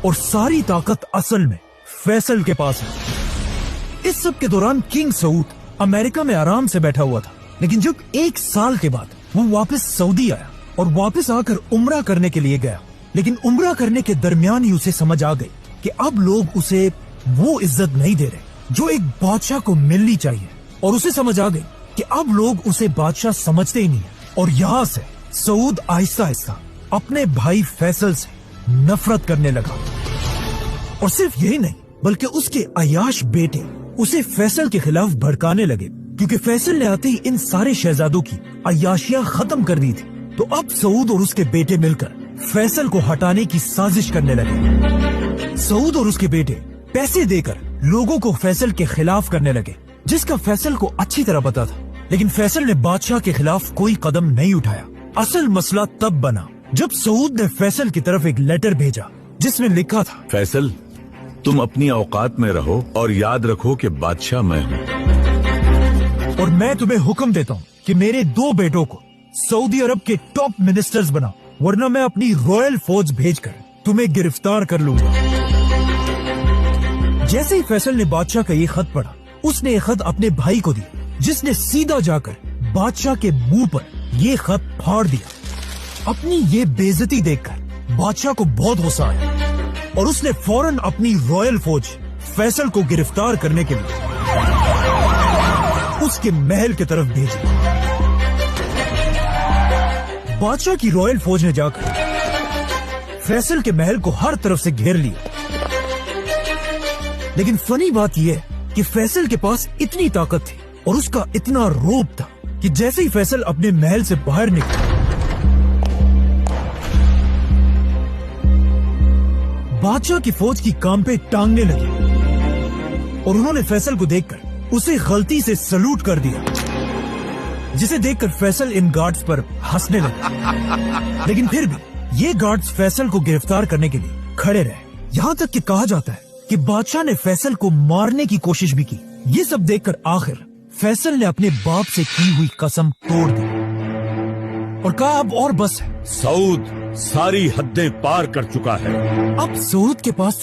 اور ساری طاقت اصل میں فیصل کے پاس ہے۔ اس سب کے دوران کنگ سعود امریکہ میں آرام سے بیٹھا ہوا تھا، لیکن جب 1 سال کے بعد وہ واپس سعودی آیا اور واپس آ کر عمرہ کرنے کے لیے گیا، لیکن عمرہ کرنے کے درمیان ہی اسے سمجھ آ گئی کہ اب لوگ اسے وہ عزت نہیں دے رہے جو ایک بادشاہ کو ملنی چاہیے، اور اسے سمجھ آ گئی کہ اب لوگ اسے بادشاہ سمجھتے ہی نہیں۔ اور یہاں سے سعود آہستہ آہستہ اپنے بھائی فیصل سے نفرت کرنے لگا، اور صرف یہی نہیں بلکہ اس کے عیاش بیٹے اسے فیصل کے خلاف بھڑکانے لگے، کیونکہ فیصل نے آتے ہی ان سارے شہزادوں کی عیاشیاں ختم کر دی تھی۔ تو اب سعود اور اس کے بیٹے مل کر فیصل کو ہٹانے کی سازش کرنے لگے۔ سعود اور اس کے بیٹے پیسے دے کر لوگوں کو فیصل کے خلاف کرنے لگے، جس کا فیصل کو اچھی طرح پتا تھا، لیکن فیصل نے بادشاہ کے خلاف کوئی قدم نہیں اٹھایا۔ اصل مسئلہ تب بنا جب سعود نے فیصل کی طرف ایک لیٹر بھیجا جس میں لکھا تھا، فیصل، تم اپنی اوقات میں رہو اور یاد رکھو کہ بادشاہ میں ہوں، اور میں تمہیں حکم دیتا ہوں کہ میرے 2 بیٹوں کو سعودی عرب کے ٹاپ منسٹرز بنا، ورنہ میں اپنی رائل فوج بھیج کر تمہیں گرفتار کر لوں گا۔ جیسے ہی فیصل نے بادشاہ کا یہ خط پڑھا، اس نے یہ خط اپنے بھائی کو دی، جس نے سیدھا جا کر بادشاہ کے منہ پر یہ خط پھاڑ دیا۔ اپنی یہ بے عزتی دیکھ کر بادشاہ کو بہت غصہ آیا، اور اس نے فوراً اپنی رائل فوج فیصل کو گرفتار کرنے کے لیے اس کے محل کی طرف بھیجی۔ بادشاہ کی رائل فوج نے جا کر فیصل کے محل کو ہر طرف سے گھیر لیا، لیکن فنی بات یہ ہے کہ فیصل کے پاس اتنی طاقت تھی اور اس کا اتنا روب تھا کہ جیسے ہی فیصل اپنے محل سے باہر نکلا، بادشاہ کی فوج کی کانپیں ٹانگنے لگی، اور انہوں نے فیصل کو دیکھ کر اسے غلطی سے سلوٹ کر دیا، جسے دیکھ کر فیصل ان گارڈز پر ہنسنے لگا، لیکن پھر بھی یہ گارڈز فیصل کو گرفتار کرنے کے لیے کھڑے رہے، یہاں تک کہ کہا جاتا ہے کہ بادشاہ نے فیصل کو مارنے کی کوشش بھی کی۔ یہ سب دیکھ کر آخر فیصل نے اپنے باپ سے کی ہوئی قسم توڑ دی اور کہا اب اور بس ہے۔ سعود ساری حدیں پار کر چکا ہے۔ اب سعود کے پاس